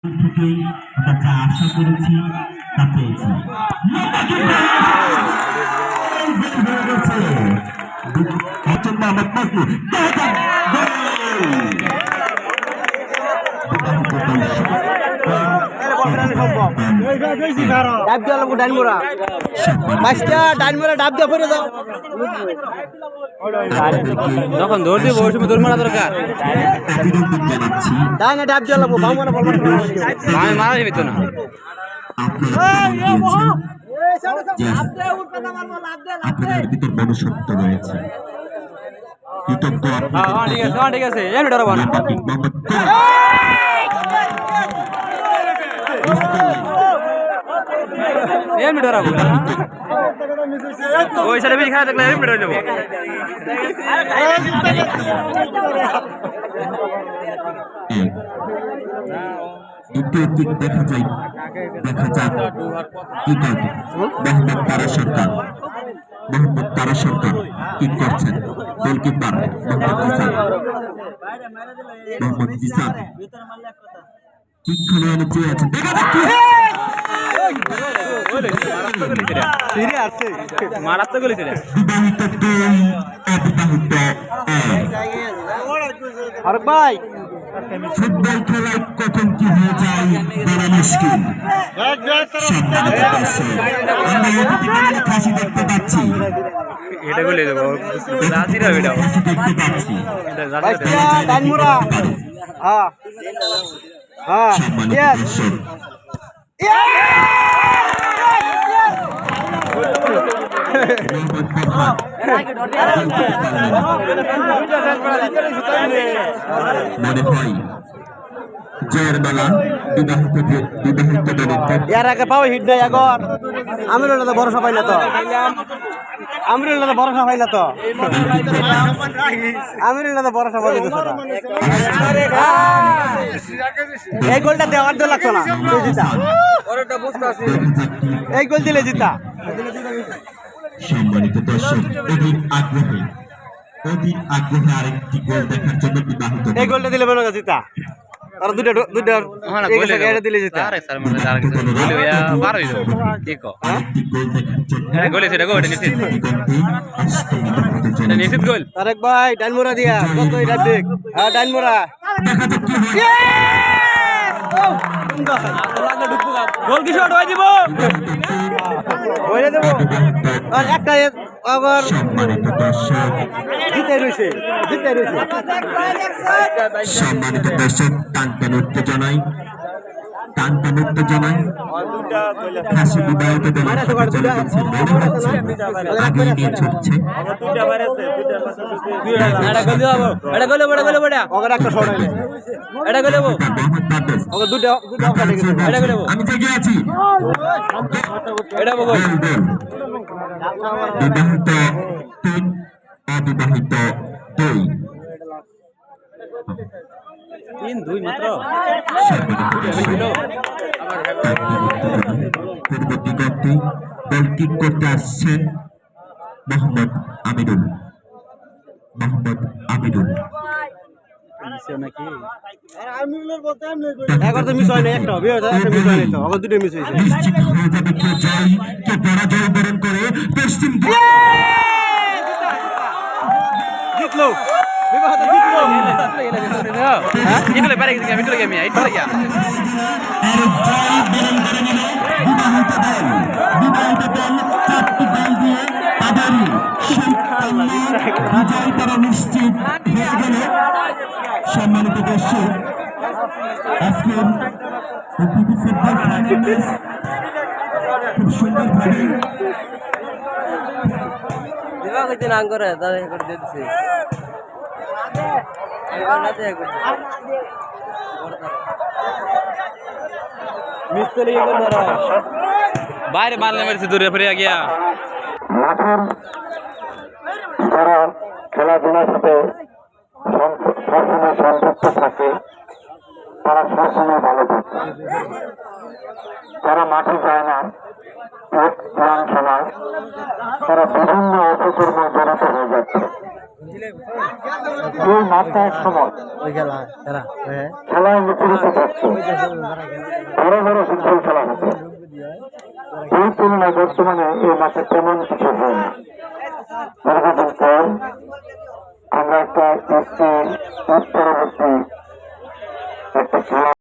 থেকেই আমরা যা আশা করেছি তা পেয়েছি। যখন দৌড় দিব ওই সময় দৌড় মারা দরকার। তাই না ডাব জ্বালাবো আমি মারা যাবি তো না। আপনাদের ভিতর মনুষ্যত্ব রয়েছে। কৃতজ্ঞ ঠিক আছে এমনি ডরাবো না। এমনি ডরাবো ওই সাইডে বেশি খারাপ থাকলে এমনি ডরে যাবো। দেখা যাক কি করবে মোহাম্মদ তারা সরকার কি করছেন। গোলকিপার মোহাম্মদ জিসান কি খেলোয়াড় চেয়ে আছেন। ভাই ফুটবল খেলায় কখন কি হয়ে যায় বড় মুশকিল। ফাঁসি দেখতে পাচ্ছি এটা বলে দেবো রাজিরা এটা মনে হয় জয়ের বেলা বিবাহিত এর আগে পাও হিট দেয় এখন আমিরুল্লাহ তো ভরসা পাই না তো আমিরুল্লাহ তো ভরসা পাই না তো আমিরুল্লাহ তো ভরসা পাই না। এই গোলটা দেওয়ার তো লাগতো না জিতা এই গোল দিলে জিতা। সম্মানিত দর্শক অধীর আগ্রহে আরেকটি গোল দেখার জন্য বিবাহিত এই গোলটা দিলে মনে হয় জিতা আর দুটো দিলে জিতা। নিশ্চিত গোল তারেক ভাই ডানমোরা দিয়া কতই ডাক ডানমোরা গোল কি শট হয়ে দিব হয়ে দেব আর একটা আবার সম্মানিত দর্শক সম্মানিত দর্শক টানটান উত্তেজনায় ফাঁসি বিবাহিত আগে নিয়ে ছুটছে। আমি জেগে আছি বিবাহিত 3 অবিবাহিত 2 3-2 মাত্র। পূর্বদিগন্তে বল কিক করতে আসছেন মোহাম্মদ আমিরুল। নিশ্চিত হয়ে যাবে কে জয় কে পরাজয় বরণ করে পশ্চিম জিতলো নিশ্চিত হয়ে গেল। সম্মানিত দর্শক আজকের ফুটবল ফাইনাল ম্যাচ খুব সুন্দরভাবে বাইরে মারলে মেরেছে দূরে ফিরে গিয়া যারা খেলাধুলার সাথে সবসময় সংযুক্ত থাকে তারা সবসময় ভালো থাকে। যারা মাঠে যায় না পুরান সময় তারা বিভিন্ন অপকর্মে জড়িত হয়ে যাচ্ছে। এই মাঠটা এক সময় খেলায় মুখরিত থাকতো, বড় বড় ফুটবল খেলা হতো। এই তুলনায় বর্তমানে এই মাঠে তেমন কিছু হয় না। দীর্ঘদিন পর আমরা একটা পরবর্তী একটা খেলা